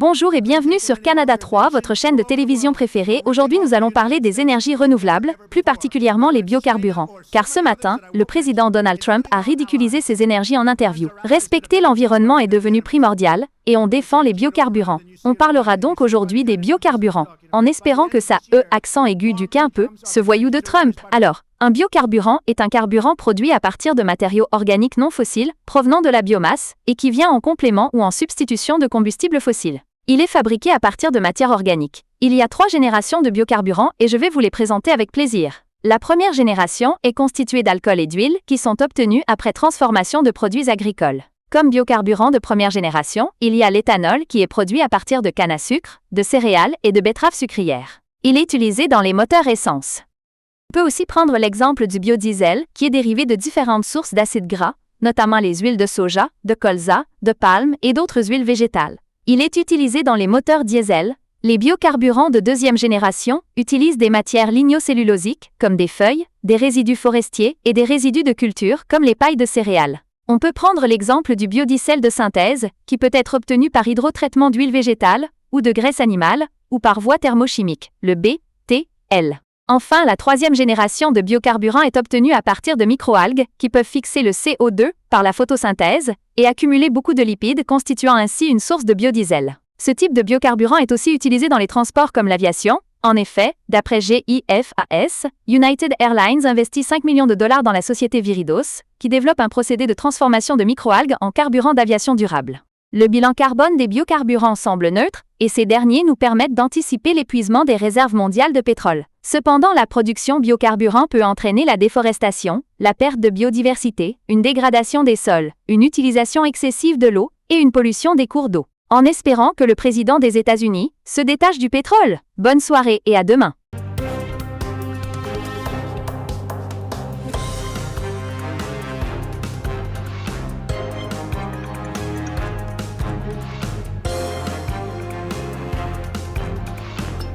Bonjour et bienvenue sur Canada 3, votre chaîne de télévision préférée. Aujourd'hui, nous allons parler des énergies renouvelables, plus particulièrement les biocarburants. Car ce matin, le président Donald Trump a ridiculisé ces énergies en interview. Respecter l'environnement est devenu primordial, et on défend les biocarburants. On parlera donc aujourd'hui des biocarburants, en espérant que ça accent aigu du qu'un peu, ce voyou de Trump. Alors, un biocarburant est un carburant produit à partir de matériaux organiques non fossiles, provenant de la biomasse, et qui vient en complément ou en substitution de combustibles fossiles. Il est fabriqué à partir de matières organiques. Il y a 3 générations de biocarburants et je vais vous les présenter avec plaisir. La première génération est constituée d'alcool et d'huile qui sont obtenus après transformation de produits agricoles. Comme biocarburant de première génération, il y a l'éthanol qui est produit à partir de canne à sucre, de céréales et de betteraves sucrières. Il est utilisé dans les moteurs essence. On peut aussi prendre l'exemple du biodiesel qui est dérivé de différentes sources d'acides gras, notamment les huiles de soja, de colza, de palme et d'autres huiles végétales. Il est utilisé dans les moteurs diesel. Les biocarburants de deuxième génération utilisent des matières lignocellulosiques, comme des feuilles, des résidus forestiers et des résidus de culture, comme les pailles de céréales. On peut prendre l'exemple du biodiesel de synthèse, qui peut être obtenu par hydrotraitement d'huile végétale, ou de graisse animale, ou par voie thermochimique, le BTL. Enfin, la troisième génération de biocarburants est obtenue à partir de microalgues, qui peuvent fixer le CO2 par la photosynthèse et accumuler beaucoup de lipides, constituant ainsi une source de biodiesel. Ce type de biocarburant est aussi utilisé dans les transports comme l'aviation. En effet, d'après GIFAS, United Airlines investit 5 millions de dollars dans la société Viridos, qui développe un procédé de transformation de microalgues en carburant d'aviation durable. Le bilan carbone des biocarburants semble neutre, et ces derniers nous permettent d'anticiper l'épuisement des réserves mondiales de pétrole. Cependant, la production biocarburant peut entraîner la déforestation, la perte de biodiversité, une dégradation des sols, une utilisation excessive de l'eau et une pollution des cours d'eau. En espérant que le président des États-Unis se détache du pétrole. Bonne soirée et à demain.